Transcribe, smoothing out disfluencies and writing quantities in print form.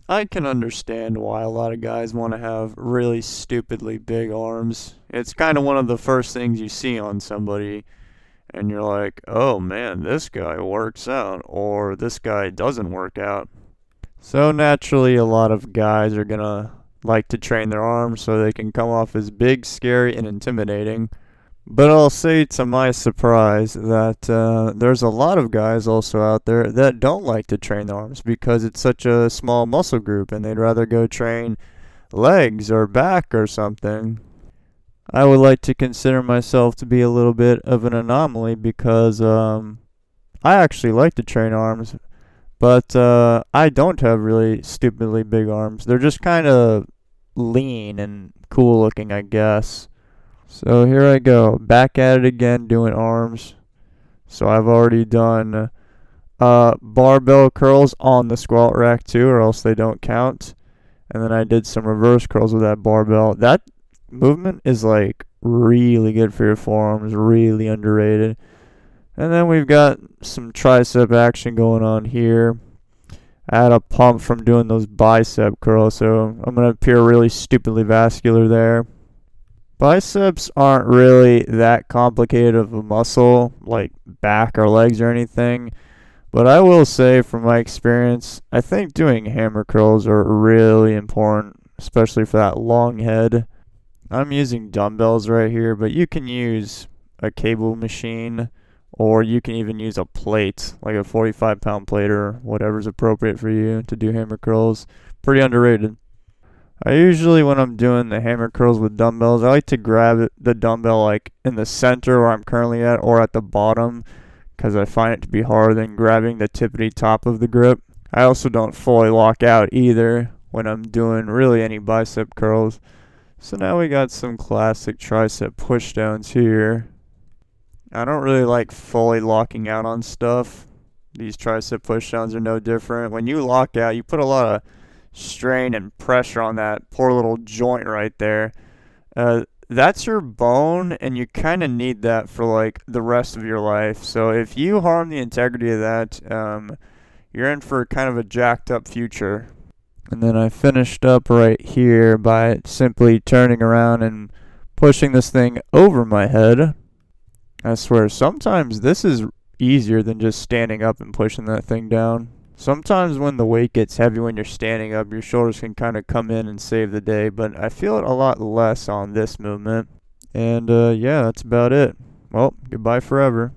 I can understand why a lot of guys want to have really stupidly big arms. It's kind of one of the first things you see on somebody, and you're like, oh man, this guy works out, or this guy doesn't work out. So naturally, a lot of guys are gonna like to train their arms so they can come off as big, scary, and intimidating. But I'll say to my surprise that there's a lot of guys also out there that don't like to train their arms because it's such a small muscle group and they'd rather go train legs or back or something. I would like to consider myself to be a little bit of an anomaly because I actually like to train arms, but I don't have really stupidly big arms. They're just kind of lean and cool looking, I guess. So here I go, back at it again doing arms. So I've already done barbell curls on the squat rack too, or else they don't count. And then I did some reverse curls with that barbell. That movement is like really good for your forearms, really underrated. And then we've got some tricep action going on here. I had a pump from doing those bicep curls, so I'm going to appear really stupidly vascular there. Biceps aren't really that complicated of a muscle, like back or legs or anything. But I will say, from my experience, I think doing hammer curls are really important, especially for that long head. I'm using dumbbells right here, but you can use a cable machine or you can even use a plate, like a 45-pound plate or whatever's appropriate for you to do hammer curls. Pretty underrated. I usually, when I'm doing the hammer curls with dumbbells, I like to grab the dumbbell like in the center where I'm currently at or at the bottom because I find it to be harder than grabbing the tippity top of the grip. I also don't fully lock out either when I'm doing really any bicep curls. So now we got some classic tricep pushdowns here. I don't really like fully locking out on stuff. These tricep pushdowns are no different. When you lock out, you put a lot of strain and pressure on that poor little joint right there. That's your bone, and you kind of need that for like the rest of your life. So if you harm the integrity of that, you're in for kind of a jacked up future. And then I finished up right here by simply turning around and pushing this thing over my head. I swear, sometimes this is easier than just standing up and pushing that thing down. Sometimes when the weight gets heavy when you're standing up, your shoulders can kind of come in and save the day, but I feel it a lot less on this movement. And yeah, that's about it. Well, goodbye forever.